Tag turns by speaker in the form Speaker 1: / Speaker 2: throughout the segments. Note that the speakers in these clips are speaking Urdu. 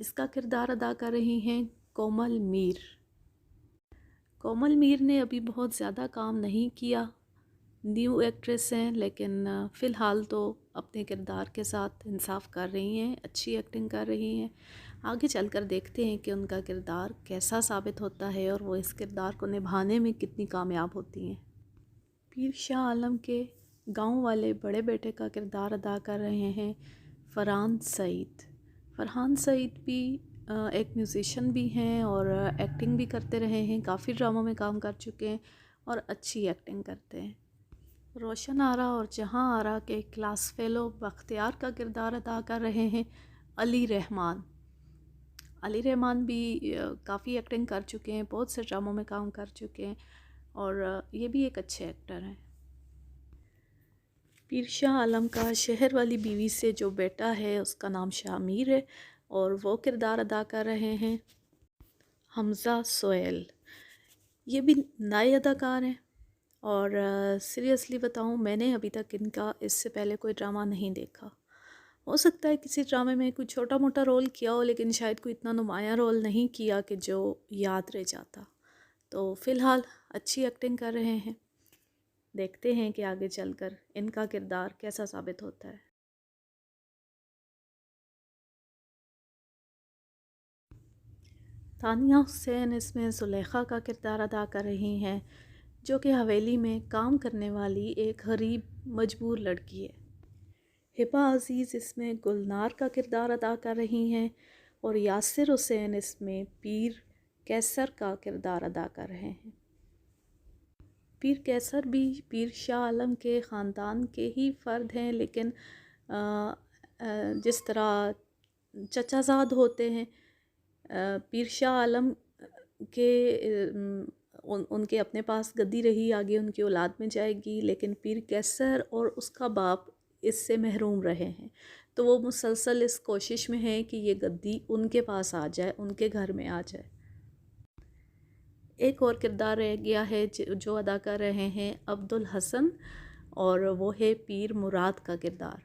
Speaker 1: اس کا کردار ادا کر رہی ہیں کومل میر۔ کومل میر نے ابھی بہت زیادہ کام نہیں کیا، نیو ایکٹریس ہیں، لیکن فی الحال تو اپنے کردار کے ساتھ انصاف کر رہی ہیں، اچھی ایکٹنگ کر رہی ہیں۔ آگے چل کر دیکھتے ہیں کہ ان کا کردار کیسا ثابت ہوتا ہے اور وہ اس کردار کو نبھانے میں کتنی کامیاب ہوتی ہیں۔ پیر شاہ عالم کے گاؤں والے بڑے بیٹے کا کردار ادا کر رہے ہیں فرحان سعید۔ فرحان سعید بھی ایک میوزیشین بھی ہیں اور ایکٹنگ بھی کرتے رہے ہیں، کافی ڈراموں میں کام کر چکے ہیں اور اچھی ایکٹنگ کرتے ہیں۔ روشن آرا اور جہاں آرا کے کلاس فیلو بختیار کا کردار ادا کر رہے ہیں علی رحمان۔ علی رحمان بھی کافی ایکٹنگ کر چکے ہیں، بہت سے ڈراموں میں کام کر چکے ہیں اور یہ بھی ایک اچھے ایکٹر ہیں۔ پیر شاہ عالم کا شہر والی بیوی سے جو بیٹا ہے اس کا نام شاہ امیر ہے اور وہ کردار ادا کر رہے ہیں حمزہ سہیل۔ یہ بھی نئے اداکار ہیں اور سیریسلی بتاؤں میں نے ابھی تک ان کا اس سے پہلے کوئی ڈرامہ نہیں دیکھا۔ ہو سکتا ہے کسی ڈرامے میں کوئی چھوٹا موٹا رول کیا ہو، لیکن شاید کوئی اتنا نمایاں رول نہیں کیا کہ جو یاد رہ جاتا۔ تو فی الحال اچھی ایکٹنگ کر رہے ہیں، دیکھتے ہیں کہ آگے چل کر ان کا کردار کیسا ثابت ہوتا ہے۔ تانیہ حسین اس میں زلیخا کا کردار ادا کر رہی ہیں، جو کہ حویلی میں کام کرنے والی ایک غریب مجبور لڑکی ہے۔ ہبہ عزیز اس میں گلنار کا کردار ادا کر رہی ہیں اور یاسر حسین اس میں پیر کیسر کا کردار ادا کر رہے ہیں۔ پیر کیسر بھی پیر شاہ عالم کے خاندان کے ہی فرد ہیں، لیکن جس طرح چچا زاد ہوتے ہیں، پیر شاہ عالم کے ان کے اپنے پاس گدی رہی، آگے ان کی اولاد میں جائے گی، لیکن پیر کیسر اور اس کا باپ اس سے محروم رہے ہیں، تو وہ مسلسل اس کوشش میں ہیں کہ یہ گدی ان کے پاس آ جائے، ان کے گھر میں آ جائے۔ ایک اور کردار رہ گیا ہے جو ادا کر رہے ہیں عبدالحسن، اور وہ ہے پیر مراد کا کردار،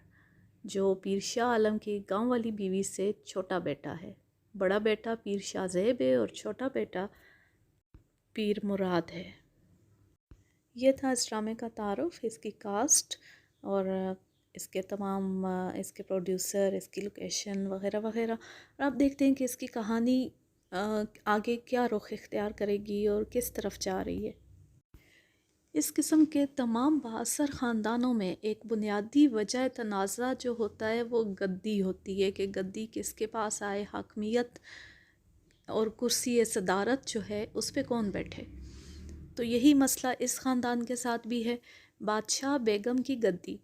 Speaker 1: جو پیر شاہ عالم کی گاؤں والی بیوی سے چھوٹا بیٹا ہے۔ بڑا بیٹا پیر شاہ زیب ہے اور چھوٹا بیٹا پیر مراد ہے۔ یہ تھا اس ڈرامے کا تعارف، اس کی کاسٹ اور اس کے تمام اس کے پروڈیوسر، اس کی لوکیشن وغیرہ وغیرہ، اور آپ دیکھتے ہیں کہ اس کی کہانی آگے کیا رخ اختیار کرے گی اور کس طرف جا رہی ہے۔ اس قسم کے تمام بااثر خاندانوں میں ایک بنیادی وجہ تنازع جو ہوتا ہے وہ گدی ہوتی ہے، کہ گدی کس کے پاس آئے، حاکمیت اور کرسی صدارت جو ہے اس پہ کون بیٹھے۔ تو یہی مسئلہ اس خاندان کے ساتھ بھی ہے۔ بادشاہ بیگم کی گدی،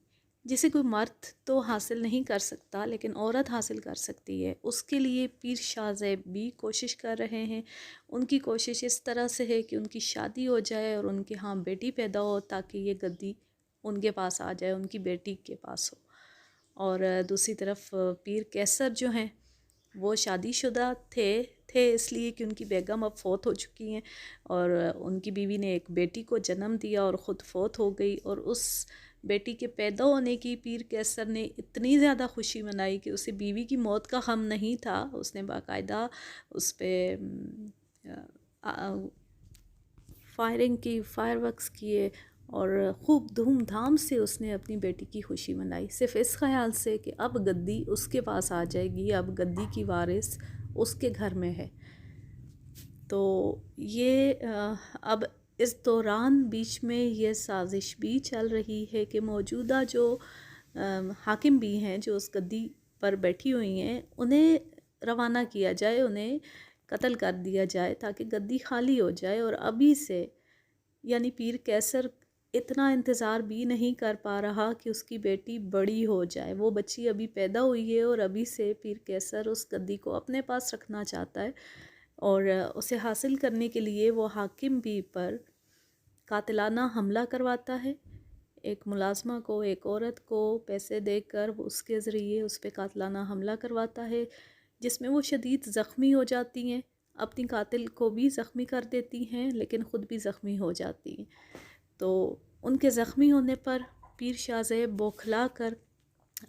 Speaker 1: جسے کوئی مرد تو حاصل نہیں کر سکتا لیکن عورت حاصل کر سکتی ہے، اس کے لیے پیر شاہ زیب بھی کوشش کر رہے ہیں۔ ان کی کوشش اس طرح سے ہے کہ ان کی شادی ہو جائے اور ان کے ہاں بیٹی پیدا ہو، تاکہ یہ گدی ان کے پاس آ جائے، ان کی بیٹی کے پاس ہو۔ اور دوسری طرف پیر کیسر جو ہیں وہ شادی شدہ تھے اس لیے کہ ان کی بیگم اب فوت ہو چکی ہیں، اور ان کی بیوی نے ایک بیٹی کو جنم دیا اور خود فوت ہو گئی، اور اس بیٹی کے پیدا ہونے کی پیر کیسر نے اتنی زیادہ خوشی منائی کہ اسے بیوی کی موت کا غم نہیں تھا، اس نے باقاعدہ اس پہ فائرنگ کی، فائر ورکس کیے اور خوب دھوم دھام سے اس نے اپنی بیٹی کی خوشی منائی، صرف اس خیال سے کہ اب گدی اس کے پاس آ جائے گی، اب گدی کی وارث اس کے گھر میں ہے۔ تو یہ اب اس دوران بیچ میں یہ سازش بھی چل رہی ہے کہ موجودہ جو حاکم بھی ہیں جو اس گدی پر بیٹھی ہوئی ہیں، انہیں روانہ کیا جائے، انہیں قتل کر دیا جائے تاکہ گدی خالی ہو جائے، اور ابھی سے یعنی پیر کیسر اتنا انتظار بھی نہیں کر پا رہا کہ اس کی بیٹی بڑی ہو جائے، وہ بچی ابھی پیدا ہوئی ہے اور ابھی سے پیر کیسر اس گدی کو اپنے پاس رکھنا چاہتا ہے، اور اسے حاصل کرنے کے لیے وہ حاکم بھی پر قاتلانہ حملہ کرواتا ہے، ایک ملازمہ کو، ایک عورت کو پیسے دے کر اس کے ذریعے اس پہ قاتلانہ حملہ کرواتا ہے، جس میں وہ شدید زخمی ہو جاتی ہیں، اپنی قاتل کو بھی زخمی کر دیتی ہیں لیکن خود بھی زخمی ہو جاتی ہیں۔ تو ان کے زخمی ہونے پر پیر شاہ زیب بوکھلا کر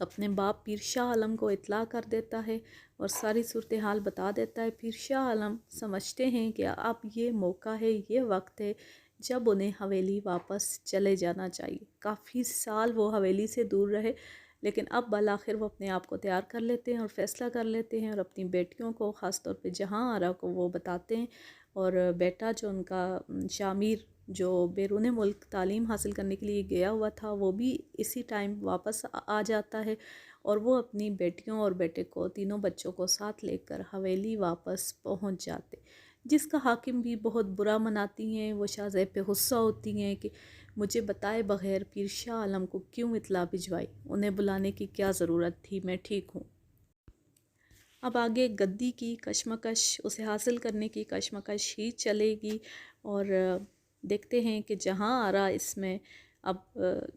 Speaker 1: اپنے باپ پیر شاہ عالم کو اطلاع کر دیتا ہے، اور ساری صورتحال بتا دیتا ہے۔ پھر شاہ عالم سمجھتے ہیں کہ اب یہ موقع ہے، یہ وقت ہے جب انہیں حویلی واپس چلے جانا چاہیے۔ کافی سال وہ حویلی سے دور رہے، لیکن اب بالآخر وہ اپنے آپ کو تیار کر لیتے ہیں اور فیصلہ کر لیتے ہیں، اور اپنی بیٹیوں کو، خاص طور پہ جہاں آرا کو وہ بتاتے ہیں، اور بیٹا جو ان کا شاہ میر جو بیرون ملک تعلیم حاصل کرنے کے لیے گیا ہوا تھا، وہ بھی اسی ٹائم واپس آ جاتا ہے، اور وہ اپنی بیٹیوں اور بیٹے کو، تینوں بچوں کو ساتھ لے کر حویلی واپس پہنچ جاتے، جس کا حاکم بھی بہت برا مناتی ہیں۔ وہ شاہ زیب پہ غصہ ہوتی ہیں کہ مجھے بتائے بغیر پیر شاہ عالم کو کیوں اطلاع بھجوائی، انہیں بلانے کی کیا ضرورت تھی، میں ٹھیک ہوں۔ اب آگے گدی کی کشمکش، اسے حاصل کرنے کی کشمکش ہی چلے گی، اور دیکھتے ہیں کہ جہاں آرا اس میں اب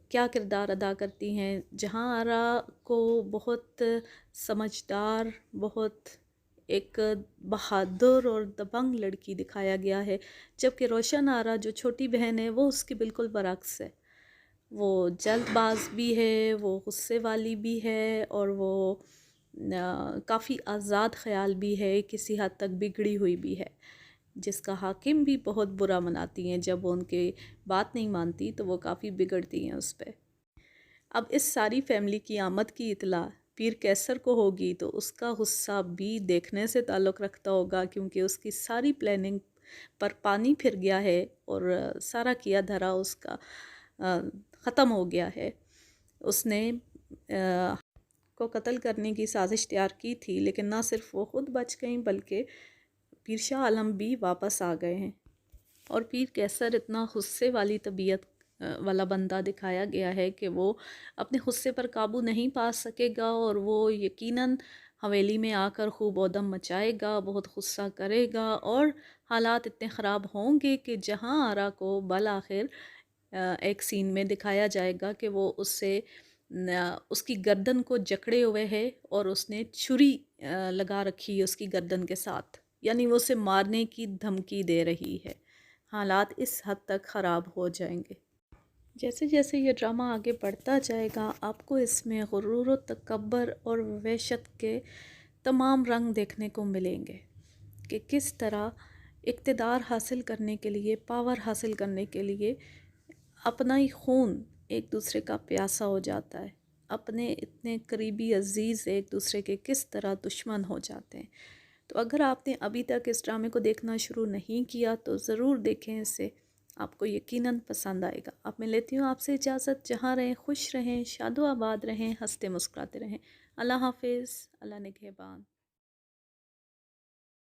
Speaker 1: کیا کردار ادا کرتی ہیں۔ جہاں آرا کو بہت سمجھدار، بہت ایک بہادر اور دبنگ لڑکی دکھایا گیا ہے، جبکہ روشن آرا جو چھوٹی بہن ہے وہ اس کی بالکل برعکس ہے۔ وہ جلد باز بھی ہے، وہ غصے والی بھی ہے، اور وہ کافی آزاد خیال بھی ہے، کسی حد تک بگڑی ہوئی بھی ہے، جس کا حاکم بھی بہت برا مناتی ہیں۔ جب وہ ان کی بات نہیں مانتی تو وہ کافی بگڑتی ہیں اس پہ۔ اب اس ساری فیملی کی آمد کی اطلاع پیر کیسر کو ہوگی تو اس کا غصہ بھی دیکھنے سے تعلق رکھتا ہوگا، کیونکہ اس کی ساری پلاننگ پر پانی پھر گیا ہے، اور سارا کیا دھرا اس کا ختم ہو گیا ہے۔ اس نے کو قتل کرنے کی سازش تیار کی تھی، لیکن نہ صرف وہ خود بچ گئیں بلکہ پیر شاہ عالم بھی واپس آ گئے ہیں، اور پیر کیسر اتنا غصے والی طبیعت والا بندہ دکھایا گیا ہے کہ وہ اپنے غصے پر قابو نہیں پا سکے گا، اور وہ یقیناً حویلی میں آ کر خوب ودم مچائے گا، بہت غصہ کرے گا، اور حالات اتنے خراب ہوں گے کہ جہاں آرا کو بالآخر ایک سین میں دکھایا جائے گا کہ وہ اس کی گردن کو جکڑے ہوئے ہے، اور اس نے چھری لگا رکھی ہے اس کی گردن کے ساتھ، یعنی وہ اسے مارنے کی دھمکی دے رہی ہے۔ حالات اس حد تک خراب ہو جائیں گے۔ جیسے جیسے یہ ڈرامہ آگے بڑھتا جائے گا، آپ کو اس میں غرور و تکبر اور وحشت کے تمام رنگ دیکھنے کو ملیں گے، کہ کس طرح اقتدار حاصل کرنے کے لیے، پاور حاصل کرنے کے لیے اپنا ہی خون ایک دوسرے کا پیاسا ہو جاتا ہے، اپنے اتنے قریبی عزیز ایک دوسرے کے کس طرح دشمن ہو جاتے ہیں۔ تو اگر آپ نے ابھی تک اس ڈرامے کو دیکھنا شروع نہیں کیا تو ضرور دیکھیں اسے، آپ کو یقیناً پسند آئے گا۔ اب میں لیتی ہوں آپ سے اجازت، جہاں رہیں خوش رہیں، شاد و آباد رہیں، ہنستے مسکراتے رہیں۔ اللہ حافظ، اللہ نگہبان۔